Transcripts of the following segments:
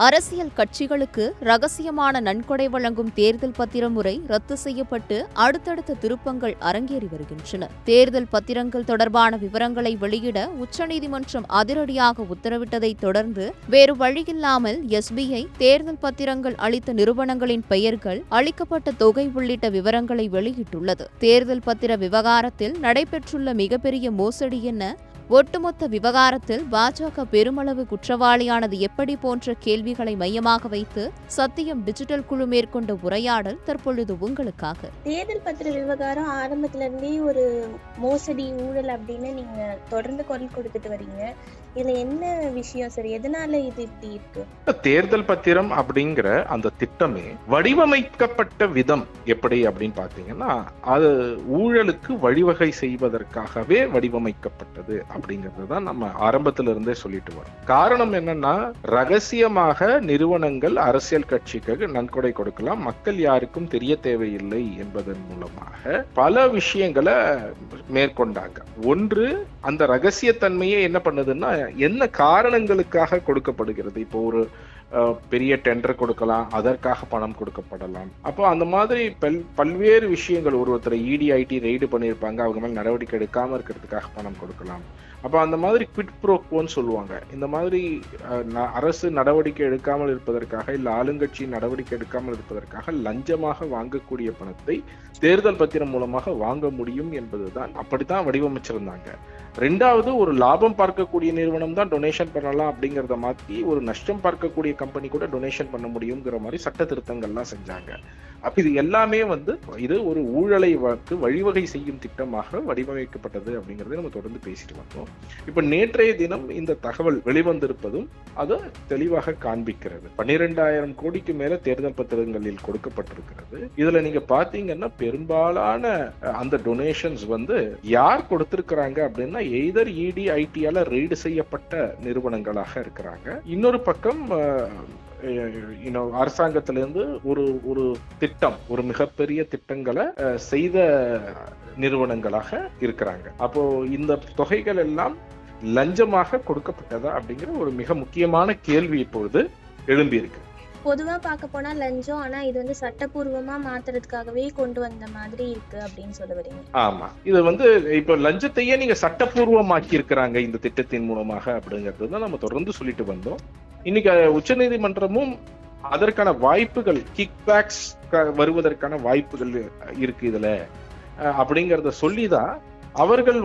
அரசியல் கட்சிகளுக்கு ரகசியமான நன்கொடை வழங்கும் தேர்தல் பத்திர முறை ரத்து செய்யப்பட்டு அடுத்தடுத்த திருப்பங்கள் அரங்கேறி வருகின்றன. தேர்தல் பத்திரங்கள் தொடர்பான விவரங்களை வெளியிட உச்சநீதிமன்றம் அதிரடியாக உத்தரவிட்டதை தொடர்ந்து வேறு வழியில்லாமல் எஸ்பிஐ தேர்தல் பத்திரங்கள் அளித்த நிறுவனங்களின் பெயர்கள், அளிக்கப்பட்ட தொகை உள்ளிட்ட விவரங்களை வெளியிட்டுள்ளது. தேர்தல் பத்திர விவகாரத்தில் நடைபெற்றுள்ள மிகப்பெரிய மோசடி என்ன, ஒட்டுமொத்த விவகாரத்தில் பாஜக பெருமளவு குற்றவாளியானது எப்படி போன்ற கேள்விகளை மையமாக வைத்து சத்தியம் டிஜிட்டல் குழு மேற்கொண்ட உரையாடல் தற்பொழுது உங்களுக்காக. தேர்தல் பத்திர விவகாரம் ஆரம்பத்துல இருந்தே ஒரு மோசடி, ஊழல் அப்படின்னு நீங்க தொடர்ந்து குரல் கொடுத்துட்டு வரீங்க. இதுல என்ன விஷயம் சார்? எதனால இது இப்படி இருக்கு? தேர்தல் பத்திரம் அப்படிங்கிற அந்த திட்டமே வடிவமைக்கப்பட்ட விதம் எப்படி அப்படின்னு பாத்தீங்கன்னா, அது ஊழலுக்கு வழிவகை செய்வதற்காகவே வடிவமைக்கப்பட்டது அப்படிங்கிறது தான் நம்ம ஆரம்பத்துல இருந்தே சொல்லிட்டு வரோம். காரணம் என்னன்னா, ரகசியமாக நிறுவனங்கள் அரசியல் கட்சிக்கு நன்கொடை கொடுக்கலாம், மக்கள் யாருக்கும் தெரிய தேவையில்லை என்பதன் மூலமாக பல விஷயங்களை மேற்கொண்டாங்க. ஒன்று, அந்த ரகசியத்தன்மையை என்ன பண்ணுதுன்னா, என்ன காரணங்களுக்காக கொடுக்கப்படுகிறது. இப்போ ஒரு பெரிய டெண்டர் கொடுக்கலாம், அதற்காக பணம் கொடுக்கப்படலாம். அப்போ அந்த மாதிரி பல்வேறு விஷயங்கள், ஒருத்தரை இடி ஐடி ரெய்டு பண்ணியிருப்பாங்க, அவங்க மேல் நடவடிக்கை எடுக்காம இருக்கிறதுக்காக பணம் கொடுக்கலாம். அப்போ அந்த மாதிரி குவிட் ப்ரோ கோன்னு சொல்லுவாங்க. இந்த மாதிரி அரசு நடவடிக்கை எடுக்காமல் இருப்பதற்காக, இல்லை ஆளுங்கட்சி நடவடிக்கை எடுக்காமல் இருப்பதற்காக லஞ்சமாக வாங்கக்கூடிய பணத்தை தேர்தல் பத்திரம் மூலமாக வாங்க முடியும் என்பதுதான், அப்படித்தான் வடிவமைச்சிருந்தாங்க. ரெண்டாவது, ஒரு லாபம் பார்க்கக்கூடிய நிறுவனம் தான் டொனேஷன் பண்ணலாம் அப்படிங்கிறத மாற்றி ஒரு நஷ்டம் பார்க்கக்கூடிய கம்பெனி கூட டொனேஷன் பண்ண முடியுங்கிற மாதிரி சட்ட திருத்தங்கள்லாம் செஞ்சாங்க. அப்ப இது எல்லாமே இது ஒரு ஊழலை வழிவகை செய்யும் திட்டமாக வடிவமைக்கப்பட்டது அப்படிங்கறத நம்ம தொடர்ந்து பேசிட்டு வந்தோம். இப்ப நேற்றைய தினம் இந்த தகவல் வெளிவந்திருப்பதும் அதை தெளிவாக காண்பிக்கிறது. 12,000 கோடிக்கு மேல தேர்தல் பத்திரங்களில் கொடுக்கப்பட்டிருக்கிறது. இதுல நீங்க பாத்தீங்கன்னா, பெரும்பாலான அந்த டொனேஷன்ஸ் யார் கொடுத்திருக்கிறாங்க அப்படின்னா, எய்தர் இடி ஐடியால ரெய்டு செய்யப்பட்ட நிறுவனங்களாக இருக்கிறாங்க. இன்னொரு பக்கம் அரசாங்கத்திலிருந்து ஒரு திட்டம், ஒரு மிகப்பெரிய திட்டங்களை செய்த நிறுவனங்களாக இருக்கிறாங்க. அப்போ இந்த தொகைகள் எல்லாம் லஞ்சமாக கொடுக்கப்பட்டதா அப்படிங்கிற ஒரு மிக முக்கியமான கேள்வி இப்பொழுது எழும்பி இருக்கு. பொதுவா பார்க்க போனா லஞ்சம், ஆனா இது சட்டப்பூர்வமா மாத்துறதுக்காகவே கொண்டு வந்த மாதிரி இருக்கு அப்படின்னு சொல்ல வரீங்க. ஆமா, இது இப்ப லஞ்சத்தையே நீங்க சட்டப்பூர்வமாக்கி இருக்கிறாங்க இந்த திட்டத்தின் மூலமாக அப்படிங்கிறது தான் நம்ம தொடர்ந்து சொல்லிட்டு வந்தோம். இன்னைக்கு உச்சநீதிமன்றமும் அதற்கான வாய்ப்புகள், கிக் பேக்ஸ் வருவதற்கான வாய்ப்புகள் இருக்கு இதுல அப்படிங்கறத சொல்லிதான் அவர்கள்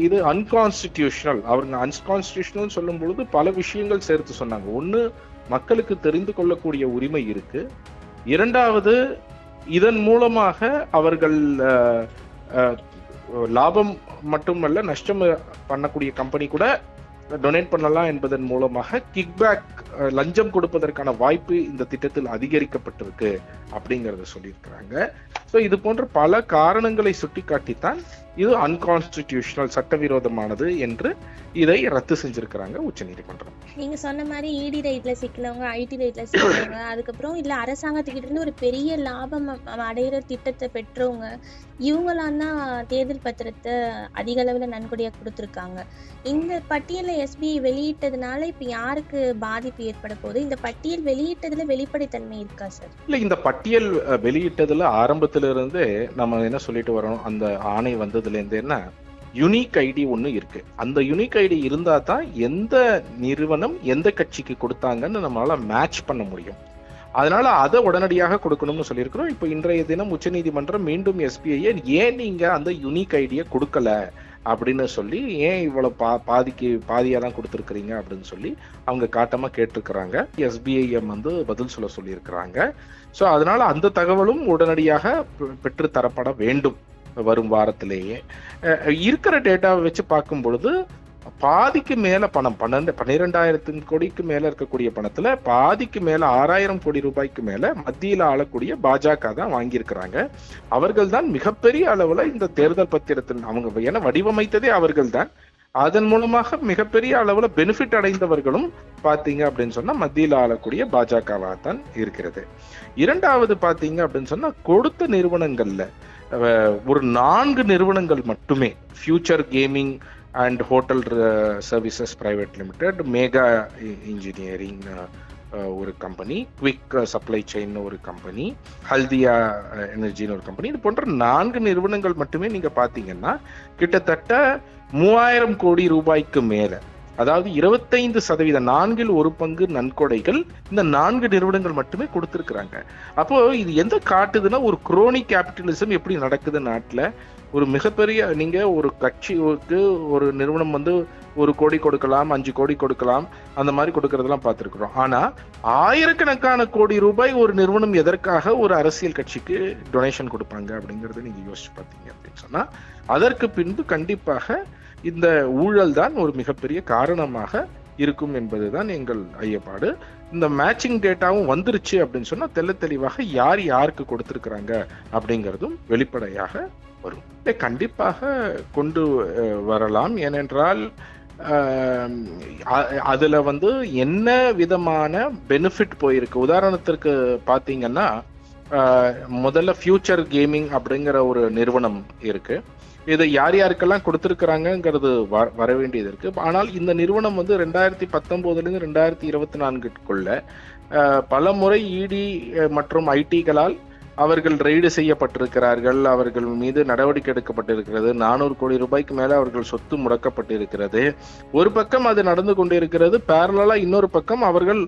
இது அன்கான்ஸ்டிடியூஷனல், அவங்க அன்கான்ஸ்டிடியூஷனல் சொல்லும் பொழுது பல விஷயங்கள் சேர்த்து சொன்னாங்க. ஒண்ணு, மக்களுக்கு தெரிந்து கொள்ளக்கூடிய உரிமை இருக்கு. இரண்டாவது, இதன் மூலமாக அவர்கள் லாபம் மட்டுமல்ல, நஷ்டம் பண்ணக்கூடிய கம்பெனி கூட டொனேட் பண்ணலாம் என்பதன் மூலமாக கிக்பேக், லஞ்சம் கொடுப்பதற்கான வாய்ப்பு இந்த திட்டத்தில் அதிகரிக்கப்பட்டிருக்கு அப்படிங்கறத சொல்லியிருக்கிறாங்க. ஸோ இது போன்ற பல காரணங்களை சுட்டிக்காட்டித்தான் இது அன்கான்ஸ்டிடியூஷனல், சட்டவிரோதமானது என்று இதை ரத்து செஞ்சிருக்கிறாங்க உச்சநீதிமன்றம். நீங்க சொன்ன மாதிரி இடி ரைட்ல சிக்கினவங்க, ஐடி ரைட்ல சிக்கினவங்க, அதுக்கப்புறம் இல்ல அரசாங்கத்துக்கிட்ட இருந்து ஒரு பெரிய லாபம் அடையிற திட்டத்தை பெற்றவங்க, இவங்களாம் தான் தேர்தல் பத்திரத்தை அதிக அளவுல நன்கொடையா கொடுத்துருக்காங்க. இந்த பட்டியலை எஸ்பிஐ வெளியிட்டதுனால இப்ப யாருக்கு பாதிப்பு ஏற்பட போகுது? இந்த பட்டியல் வெளியிட்டதுல வெளிப்படைத்தன்மை இருக்கா சார்? இல்ல, இந்த பட்டியல் வெளியிட்டதுல ஆரம்பத்துல இருந்து நம்ம என்ன சொல்லிட்டு வரோம், அந்த ஆணை வந்ததுல இருந்து என்ன, யுனிக் ஐடி ஒண்ணு இருக்கு. அந்த யுனிக் ஐடி இருந்தா தான் எந்த நிறுவனம் எந்த கட்சிக்கு கொடுத்தாங்கன்னு நம்மளால மேட்ச் பண்ண முடியும். அதனால அதை உடனடியாக கொடுக்கணும்னு சொல்லியிருக்கிறோம். இப்போ இன்றைய தினம் உச்சநீதிமன்றம் மீண்டும் எஸ்பிஐ ஏன் நீங்க அந்த யுனிக் ஐடியை கொடுக்கல அப்படின்னு சொல்லி, ஏன் இவ்வளவு பாதியா தான் கொடுத்துருக்கிறீங்க அப்படின்னு சொல்லி அவங்க காட்டமா கேட்டிருக்கிறாங்க. எஸ்பிஐஎம் பதில் சொல்ல சொல்லியிருக்கிறாங்க. ஸோ அதனால அந்த தகவலும் உடனடியாக பெற்று தரப்பட வேண்டும் வரும் வாரத்திலேயே. இருக்கிற டேட்டாவை வச்சு பார்க்கும் பொழுது பாதிக்கு மேல பணம், 12,000 கோடிக்கு மேல இருக்கக்கூடிய பணத்துல பாதிக்கு மேல 6,000 கோடி ரூபாய்க்கு மேல மத்தியில ஆளக்கூடிய பாஜக தான் வாங்கியிருக்கிறாங்க. அவர்கள் தான் மிகப்பெரிய அளவுல இந்த தேர்தல் பத்திரத்தின் அவங்க என வடிவமைத்ததே அவர்கள் தான். அதன் மூலமாக மிகப்பெரிய அளவுல பெனிஃபிட் அடைந்தவர்களும் பாத்தீங்க அப்படின்னு சொன்னா மத்தியில ஆளக்கூடிய பாஜகவாக தான் இருக்கிறது. இரண்டாவது பாத்தீங்க அப்படின்னு சொன்னா, கொடுத்த நிறுவனங்கள்ல ஒரு 4 நிறுவனங்கள் மட்டுமே, future gaming and hotel services private limited, Megha engineering ஒரு கம்பெனி, குவிக் சப்ளை செயின் ஒரு கம்பெனி, ஹல்தியா எனர்ஜின்னு ஒரு கம்பெனி. இது போன்ற 4 நிறுவனங்கள் மட்டுமே நீங்க பாத்தீங்கன்னா கிட்டத்தட்ட 3000 கோடி ரூபாய்க்கு மேல, அதாவது 25%, 1/4 நன்கொடைகள் இந்த 4 நிறுவனங்கள் மட்டுமே கொடுத்திருக்கிறாங்க. அப்போ இது எந்த காட்டுதுன்னா ஒரு குரோனி கேபிட்டலிசம் எப்படி நடக்குது நாட்டுல. ஒரு மிகப்பெரிய, நீங்க ஒரு கட்சிக்கு ஒரு நிறுவனம் 1 கோடி கொடுக்கலாம், 5 கோடி கொடுக்கலாம், அந்த மாதிரி கொடுக்கறதெல்லாம் பார்த்துருக்கிறோம். ஆனா ஆயிரக்கணக்கான கோடி ரூபாய் ஒரு நிறுவனம் எதற்காக ஒரு அரசியல் கட்சிக்கு டொனேஷன் கொடுப்பாங்க அப்படிங்கறத நீங்க யோசிச்சு பார்த்தீங்க அப்படின்னு சொன்னா, அதற்கு பின்பு கண்டிப்பாக இந்த ஊழல் தான் ஒரு மிகப்பெரிய காரணமாக இருக்கும் என்பதுதான் எங்கள் ஐயப்பாடு. இந்த மேட்சிங் டேட்டாவும் வந்துருச்சு அப்படின்னு சொன்னா தெளிவாக யார் யாருக்கு கொடுத்திருக்கிறாங்க அப்படிங்கிறதும் வெளிப்படையாக வரும். கண்டிப்பாக கொண்டு வரலாம். ஏனென்றால் அதுல என்ன விதமான பெனிஃபிட் போயிருக்கு. உதாரணத்திற்கு பாத்தீங்கன்னா, முதல்ல ஃபியூச்சர் கேமிங் அப்படிங்கிற ஒரு நிறுவனம் இருக்கு. இதை யார் யாருக்கெல்லாம் கொடுத்திருக்கிறாங்கிறது வர வேண்டியது இருக்கு. ஆனால் இந்த நிறுவனம் 2019 2024 பல முறை இடி மற்றும் ஐடிகளால் அவர்கள் ரெய்டு செய்யப்பட்டிருக்கிறார்கள். அவர்கள் மீது நடவடிக்கை எடுக்கப்பட்டிருக்கிறது. 400 கோடி ரூபாய்க்கு மேல அவர்கள் சொத்து முடக்கப்பட்டிருக்கிறது. ஒரு பக்கம் அது நடந்து கொண்டிருக்கிறது. பேரலா இன்னொரு பக்கம் அவர்கள்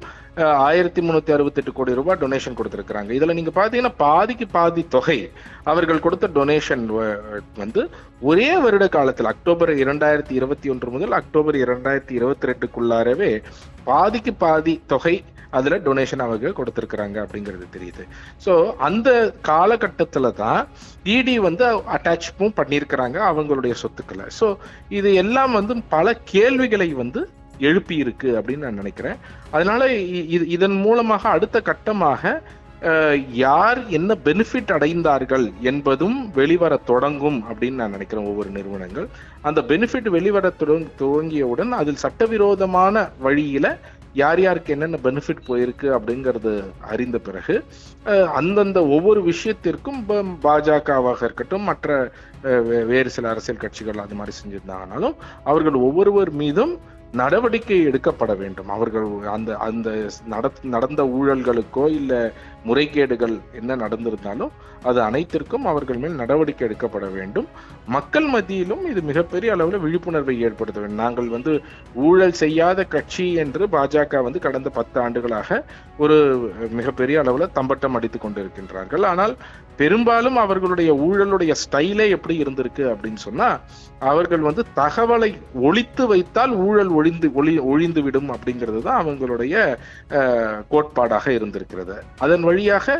1368 கோடி ரூபாய் டொனேஷன் கொடுத்திருக்கிறாங்க. இதுல நீங்க பாத்தீங்கன்னா பாதிக்கு பாதி தொகை அவர்கள் கொடுத்த டொனேஷன் ஒரே வருட காலத்தில் அக்டோபர் 2021 முதல் அக்டோபர் 2022 பாதிக்கு பாதி தொகை அதுல டொனேஷன் அவங்க கொடுத்திருக்கிறாங்க அப்படிங்கிறது தெரியுது. சோ அந்த காலகட்டத்துல தான் இடி அட்டாச்சும் பண்ணியிருக்கிறாங்க அவங்களுடைய சொத்துக்களை. சோ இது எல்லாம் பல கேள்விகளை எழுப்பி இருக்கு அப்படின்னு நான் நினைக்கிறேன். அதனால இதன் மூலமாக அடுத்த கட்டமாக யார் என்ன பெனிஃபிட் அடைந்தார்கள் என்பதும் வெளிவர தொடங்கும் அப்படின்னு நான் நினைக்கிறேன். ஒவ்வொரு நிறுவனங்கள் அந்த பெனிஃபிட் வெளிவர துவங்கியவுடன் அதில் சட்டவிரோதமான வழியில யார் யாருக்கு என்னென்ன பெனிஃபிட் போயிருக்கு அப்படிங்கிறது அறிந்த பிறகு அந்தந்த ஒவ்வொரு விஷயத்திற்கும் பாஜகவாக இருக்கட்டும், மற்ற வேறு சில அரசியல் கட்சிகள் அது மாதிரி செஞ்சிருந்தாங்கனாலும் அவர்கள் ஒவ்வொருவர் மீதும் நடவடிக்கை எடுக்கப்பட வேண்டும். அவர்கள் அந்த நடந்த ஊழல்களுக்கோ இல்ல முறைகேடுகள் என்ன நடந்திருந்தாலும் அது அனைத்திற்கும் அவர்கள் மேல் நடவடிக்கை எடுக்கப்பட வேண்டும். மக்கள் மத்தியிலும் இது மிகப்பெரிய அளவில் விழிப்புணர்வை ஏற்படுத்த வேண்டும். நாங்கள் ஊழல் செய்யாத கட்சி என்று பாஜக கடந்த 10 ஆண்டுகளாக ஒரு மிகப்பெரிய அளவில் தம்பட்டம் அடித்துக் கொண்டிருக்கின்றார்கள். ஆனால் பெரும்பாலும் அவர்களுடைய ஊழலுடைய ஸ்டைலே எப்படி இருந்திருக்கு அப்படின்னு சொன்னா, அவர்கள் தகவலை ஒளித்து வைத்தால் ஊழல் ஒழிந்து விடும் அப்படிங்கிறது தான் அவங்களுடைய கோட்பாடாக இருந்திருக்கிறது. அதன் வழியாக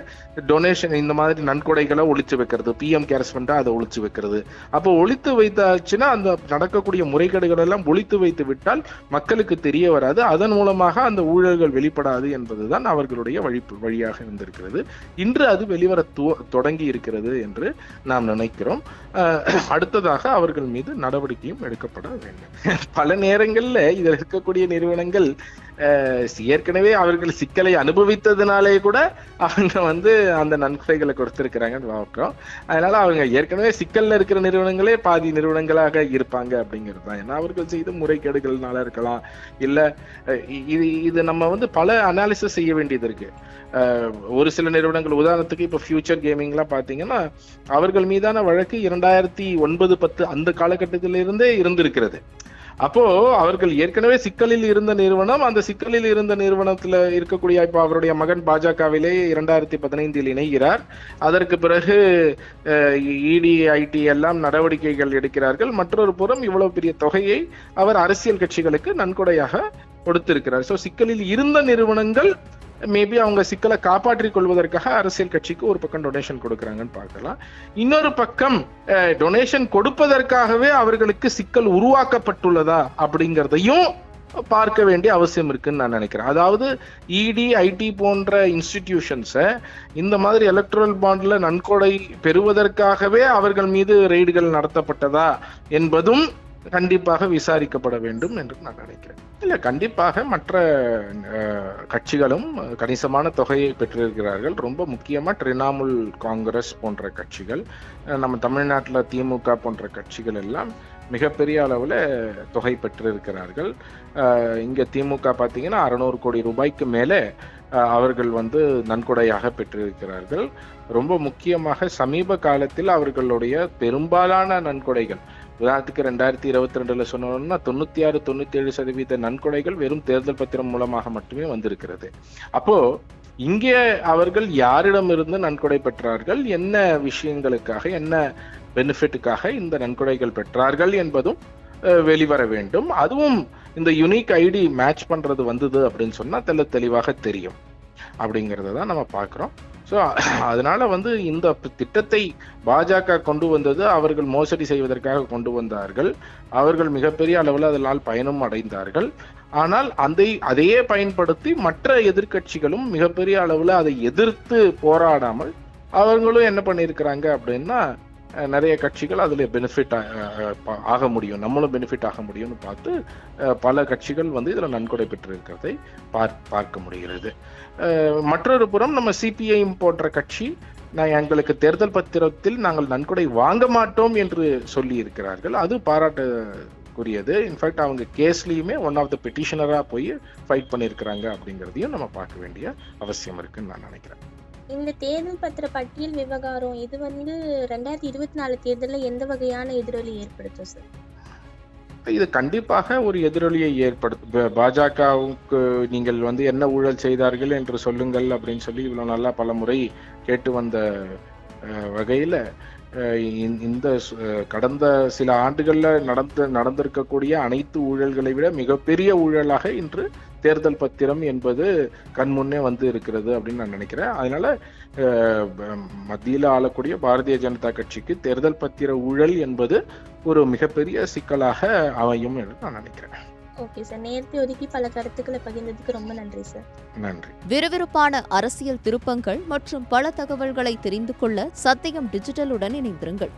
டொனேஷன் இந்த மாதிரி நன்கொடைகளை ஒழிச்சு வைக்கிறது, பிஎம் கேர்ஸ் ஃபண்டா அதை ஒழிச்சு வைக்கிறது. அப்போ ஒழித்து வைத்தாச்சுன்னா அந்த நடக்கக்கூடிய முறைகேடுகள் எல்லாம் ஒழித்து வைத்து விட்டால் மக்களுக்கு தெரிய வராது. அதன் மூலமாக அந்த ஊழல்கள் வெளிப்படாது என்பதுதான் அவர்களுடைய வழியாக இருந்திருக்கிறது. இன்று அது வெளிவர தொடங்கி இருக்கிறது என்று நாம் நினைக்கிறோம். அடுத்ததாக அவர்கள் மீது நடவடிக்கையும் எடுக்கப்பட வேண்டும். பல நேரங்கள்ல இதில் இருக்கக்கூடிய நிறுவனங்கள் ஏற்கனவே அவர்கள் சிக்கலை அனுபவித்ததுனாலே கூட அவங்க அந்த நன்கொடைகளை கொடுத்திருக்கிறாங்கன்னு பார்க்கிறோம். அதனால அவங்க ஏற்கனவே சிக்கல்ல இருக்கிற நிறுவனங்களே பாதி நிறுவனங்களாக இருப்பாங்க அப்படிங்கிறது தான். ஏன்னா அவர்கள் செய்த முறைகேடுகள்னால இருக்கலாம், இல்ல இது நம்ம பல அனாலிசிஸ் செய்ய வேண்டியது இருக்கு. ஒரு சில நிறுவனங்கள், உதாரணத்துக்கு இப்ப ஃபியூச்சர் கேமிங்லாம் பாத்தீங்கன்னா அவர்கள் மீதான வழக்கு 2009-10 அந்த காலகட்டத்திலிருந்தே இருந்திருக்கிறது. அப்போ அவர்கள் ஏற்கனவே சிக்கலில் இருந்த நிறுவனம், அந்த சிக்கலில் இருந்த நிறுவனத்துல இருக்கக்கூடிய இப்ப அவருடைய மகன் பாஜகவிலே 2015 இணைகிறார். அதற்கு பிறகு இடி ஐடி எல்லாம் நடவடிக்கைகள் எடுக்கிறார்கள். மற்றொரு புறம் இவ்வளவு பெரிய தொகையை அவர் அரசியல் கட்சிகளுக்கு நன்கொடையாக கொடுத்திருக்கிறார். சோ சிக்கலில் இருந்த நிறுவனங்கள் மேபி அவங்க சிக்கலை காப்பாற்றிக் கொள்வதற்காக அரசியல் கட்சிக்கு ஒரு பக்கம் டொனேஷன் கொடுக்கறாங்கன்னு பார்க்கலாம். இன்னொரு பக்கம் டொனேஷன் கொடுப்பதற்காகவே அவர்களுக்கு சிக்கல் உருவாக்கப்பட்டுள்ளதா அப்படிங்கிறதையும் பார்க்க வேண்டிய அவசியம் இருக்குன்னு நான் நினைக்கிறேன். அதாவது இடி ஐடி போன்ற இன்ஸ்டிடியூஷன்ஸை இந்த மாதிரி எலக்ட்ரல் பாண்ட்ல நன்கொடை பெறுவதற்காகவே அவர்கள் மீது ரெய்டுகள் நடத்தப்பட்டதா என்பதும் கண்டிப்பாக விசாரிக்கப்பட வேண்டும் என்று நான் நினைக்கிறேன். இல்ல, கண்டிப்பாக மற்ற கட்சிகளும் கணிசமான தொகையை பெற்றிருக்கிறார்கள். ரொம்ப முக்கியமா திரிணாமுல் காங்கிரஸ் போன்ற கட்சிகள், நம்ம தமிழ்நாட்டில் திமுக போன்ற கட்சிகள் எல்லாம் மிகப்பெரிய அளவுல தொகை பெற்றிருக்கிறார்கள். இங்க திமுக பார்த்தீங்கன்னா 600 கோடி ரூபாய்க்கு மேலே அவர்கள் நன்கொடையாக பெற்றிருக்கிறார்கள். ரொம்ப முக்கியமாக சமீப காலத்தில் அவர்களுடைய பெரும்பாலான நன்கொடைகள், உதாரணத்துக்கு 2022 சொன்னோம்னா 96-97% நன்கொடைகள் வெறும் தேர்தல் பத்திரம் மூலமாக மட்டுமே வந்திருக்கிறது. அப்போ இங்கே அவர்கள் யாரிடமிருந்து நன்கொடை பெற்றார்கள், என்ன விஷயங்களுக்காக, என்ன பெனிஃபிட்டுக்காக இந்த நன்கொடைகள் பெற்றார்கள் என்பதும் வெளிவர வேண்டும். அதுவும் இந்த யுனிக் ஐடி மேட்ச் பண்றது வந்தது அப்படின்னு சொன்னா தெளிவாக தெரியும் அப்படிங்கறத தான் நம்ம பார்க்கிறோம். ஸோ அதனால இந்த திட்டத்தை பாஜக கொண்டு வந்தது அவர்கள் மோசடி செய்வதற்காக கொண்டு வந்தார்கள். அவர்கள் மிகப்பெரிய அளவில் அதனால் பயனும் அடைந்தார்கள். ஆனால் அதையே பயன்படுத்தி மற்ற எதிர்க்கட்சிகளும் மிகப்பெரிய அளவில் அதை எதிர்த்து போராடாமல் அவர்களும் என்ன பண்ணியிருக்கிறாங்க அப்படின்னா, நிறைய கட்சிகள் அதுல பெனிஃபிட் ஆக முடியும், நம்மளும் பெனிஃபிட் ஆக முடியும்னு பார்த்து பல கட்சிகள் இதுல நன்கொடை பெற்றிருக்கிறதை பார்க்க முடிகிறது. மற்றொரு புறம் நம்ம சிபிஐஎம் போன்ற கட்சி எங்களுக்கு தேர்தல் பத்திரத்தில் நாங்கள் நன்கொடை வாங்க மாட்டோம் என்று சொல்லி இருக்கிறார்கள். அது பாராட்டுக்குரியது. இன்ஃபேக்ட் அவங்க கேஸ்லயுமே ஒன் ஆஃப் த பெட்டிஷனரா போய் ஃபைட் பண்ணியிருக்கிறாங்க அப்படிங்கிறதையும் நம்ம பார்க்க வேண்டிய அவசியம் இருக்குன்னு நான் நினைக்கிறேன். இந்த தேர்தல் பத்திர பட்டியல் விவகாரம் இது 2024 தேர்தலில் எந்த வகையான எதிரொலி ஏற்படுத்தும் சார்? இது கண்டிப்பாக ஒரு எதிரொலியை ஏற்படுத்தும். பாஜகவுக்கு நீங்கள் என்ன ஊழல் செய்தார்கள் என்று சொல்லுங்கள் அப்படின்னு சொல்லி இவ்வளவு நல்லா பல முறை கேட்டு வந்த வகையில இந்த கடந்த சில ஆண்டுகள்ல நடந்திருக்கக்கூடிய அனைத்து ஊழல்களை விட மிகப்பெரிய ஊழலாக இன்று தேர்தல் பத்திரம் என்பது கண்முன்னே இருக்கிறது அப்படின்னு நான் நினைக்கிறேன். அதனால மத்தியில் ஆளக்கூடிய பாரதிய ஜனதா கட்சிக்கு தேர்தல் பத்திர ஊழல் என்பது ஒரு மிகப்பெரிய சிக்கலாக அமையும் என்று நான் நினைக்கிறேன். ஓகே சார், நேரத்தை ஒதுக்கி பல கருத்துக்களை பகிர்ந்ததுக்கு ரொம்ப நன்றி சார். நன்றி. விறுவிறுப்பான அரசியல் திருப்பங்கள் மற்றும் பல தகவல்களை தெரிந்து கொள்ள சத்தியம் டிஜிட்டலுடன் இணைந்திருங்கள்.